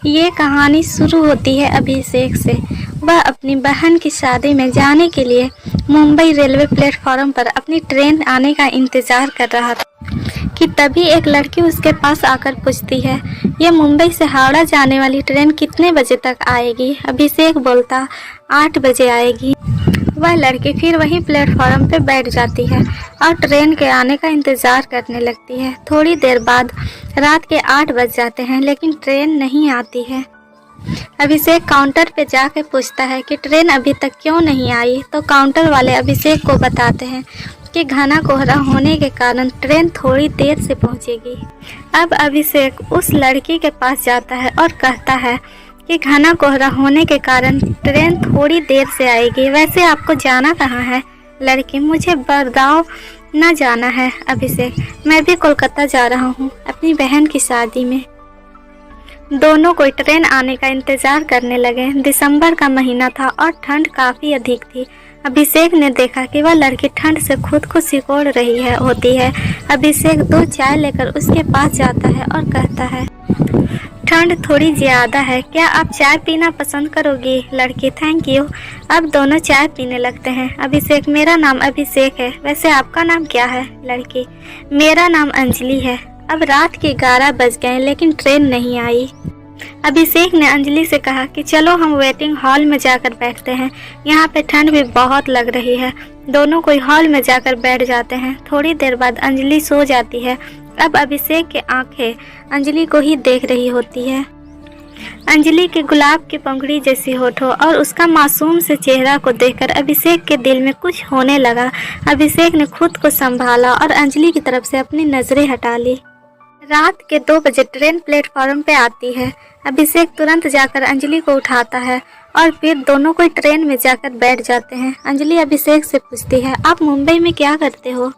ये कहानी शुरू होती है अभिषेक से। वह अपनी बहन की शादी में जाने के लिए मुंबई रेलवे प्लेटफॉर्म पर अपनी ट्रेन आने का इंतज़ार कर रहा था कि तभी एक लड़की उसके पास आकर पूछती है, ये मुंबई से हावड़ा जाने वाली ट्रेन कितने बजे तक आएगी? अभिषेक बोलता 8 बजे आएगी। वह लड़की फिर वहीं प्लेटफॉर्म पे बैठ जाती है और ट्रेन के आने का इंतज़ार करने लगती है। थोड़ी देर बाद रात के 8 बज जाते हैं लेकिन ट्रेन नहीं आती है। अभिषेक काउंटर पे जाके पूछता है कि ट्रेन अभी तक क्यों नहीं आई, तो काउंटर वाले अभिषेक को बताते हैं कि घना कोहरा होने के कारण ट्रेन थोड़ी देर से पहुंचेगी। अब अभिषेक उस लड़की के पास जाता है और कहता है कि घना कोहरा होने के कारण ट्रेन थोड़ी देर से आएगी। वैसे आपको जाना कहाँ है? लड़की, मुझे बड़गांव न जाना है अभिषेक, मैं भी कोलकाता जा रहा हूँ अपनी बहन की शादी में। दोनों कोई ट्रेन आने का इंतज़ार करने लगे। दिसंबर का महीना था और ठंड काफ़ी अधिक थी। अभिषेक ने देखा कि वह लड़की ठंड से खुद को सिकोड़ रही होती है। अभिषेक 2 चाय लेकर उसके पास जाता है और कहता है, ठंड थोड़ी ज़्यादा है, क्या आप चाय पीना पसंद करोगी? लड़की, थैंक यू। अब दोनों चाय पीने लगते हैं। अभिषेक, मेरा नाम अभिषेक है, वैसे आपका नाम क्या है? लड़की, मेरा नाम अंजलि है। अब रात के 11 बज गए लेकिन ट्रेन नहीं आई। अभिषेक ने अंजलि से कहा कि चलो हम वेटिंग हॉल में जाकर बैठते हैं, यहाँ पे ठंड भी बहुत लग रही है। दोनों कोई हॉल में जाकर बैठ जाते हैं। थोड़ी देर बाद अंजलि सो जाती है। अब अभिषेक की आंखें अंजलि को ही देख रही होती है। अंजलि के गुलाब की पंखुड़ी जैसी होठों और उसका मासूम से चेहरा को देखकर अभिषेक के दिल में कुछ होने लगा। अभिषेक ने खुद को संभाला और अंजलि की तरफ से अपनी नजरें हटा ली। रात के 2 बजे ट्रेन प्लेटफॉर्म पे आती है। अभिषेक तुरंत जाकर अंजलि को उठाता है और फिर दोनों कोई ट्रेन में जाकर बैठ जाते हैं। अंजलि अभिषेक से पूछती है, आप मुंबई में क्या करते हो?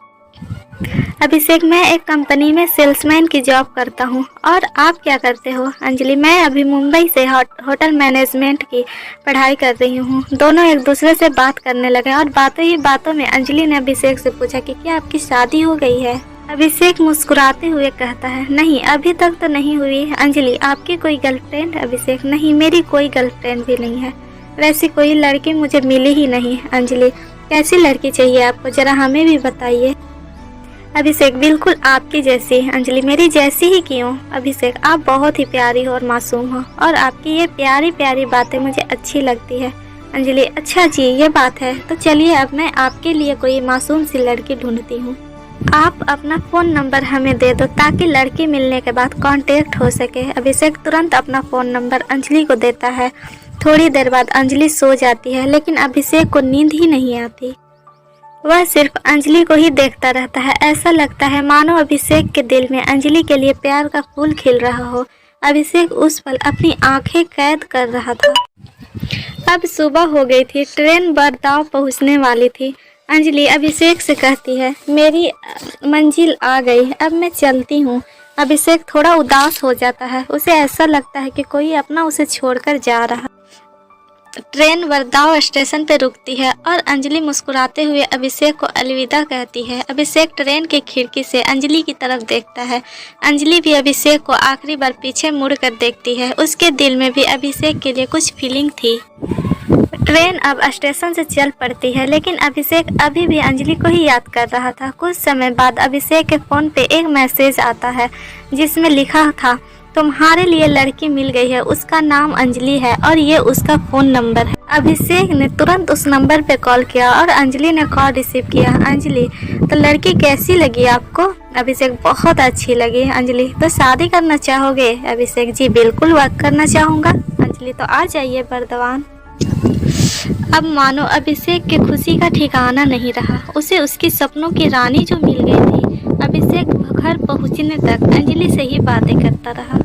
अभिषेक, मैं एक कंपनी में सेल्समैन की जॉब करता हूँ। और आप क्या करते हो? अंजलि, मैं अभी मुंबई से होटल मैनेजमेंट की पढ़ाई कर रही हूँ। दोनों एक दूसरे से बात करने लगे और बातों ही बातों में अंजलि ने अभिषेक से पूछा कि क्या आपकी शादी हो गई है? अभिषेक मुस्कुराते हुए कहता है, नहीं, अभी तक तो नहीं हुई। अंजलि, आपकी कोई गर्लफ्रेंड? अभिषेक, नहीं, मेरी कोई गर्लफ्रेंड भी नहीं है, वैसी कोई लड़की मुझे मिली ही नहीं। अंजलि, कैसी लड़की चाहिए आपको, जरा हमें भी बताइए। अभिषेक, बिल्कुल आपकी जैसी। अंजलि, मेरी जैसी ही क्यों? अभिषेक, आप बहुत ही प्यारी हो और मासूम हो और आपकी ये प्यारी प्यारी बातें मुझे अच्छी लगती है। अंजलि, अच्छा जी, ये बात है, तो चलिए अब मैं आपके लिए कोई मासूम सी लड़की ढूंढती हूँ। आप अपना फ़ोन नंबर हमें दे दो ताकि लड़की मिलने के बाद कांटेक्ट हो सके। अभिषेक तुरंत अपना फ़ोन नंबर अंजलि को देता है। थोड़ी देर बाद अंजलि सो जाती है लेकिन अभिषेक को नींद ही नहीं आती। वह सिर्फ अंजलि को ही देखता रहता है। ऐसा लगता है मानो अभिषेक के दिल में अंजलि के लिए प्यार का फूल खिल रहा हो। अभिषेक उस पल अपनी आंखें कैद कर रहा था। अब सुबह हो गई थी। ट्रेन बड़गांव पहुंचने वाली थी। अंजलि अभिषेक से कहती है, मेरी मंजिल आ गई, अब मैं चलती हूँ। अभिषेक थोड़ा उदास हो जाता है। उसे ऐसा लगता है कि कोई अपना उसे छोड़कर जा रहा। ट्रेन बड़गांव स्टेशन पर रुकती है और अंजलि मुस्कुराते हुए अभिषेक को अलविदा कहती है। अभिषेक ट्रेन की खिड़की से अंजलि की तरफ देखता है। अंजलि भी अभिषेक को आखिरी बार पीछे मुड़कर देखती है। उसके दिल में भी अभिषेक के लिए कुछ फीलिंग थी। ट्रेन अब स्टेशन से चल पड़ती है लेकिन अभिषेक अभी भी अंजलि को ही याद कर रहा था। कुछ समय बाद अभिषेक के फ़ोन पे एक मैसेज आता है जिसमें लिखा था, तुम्हारे लिए लड़की मिल गई है, उसका नाम अंजलि है और ये उसका फ़ोन नंबर है। अभिषेक ने तुरंत उस नंबर पे कॉल किया और अंजलि ने कॉल रिसीव किया। अंजलि, तो लड़की कैसी लगी आपको? अभिषेक, बहुत अच्छी लगी। अंजलि, तो शादी करना चाहोगे? अभिषेक, जी बिल्कुल करना चाहूँगा। अंजलि, तो आ जाइए बर्दवान। अब मानो अभिषेक की खुशी का ठिकाना नहीं रहा। उसे उसकी सपनों की रानी जो मिल गई थी। अभिषेक घर पहुंचने तक अंजलि से ही बातें करता रहा।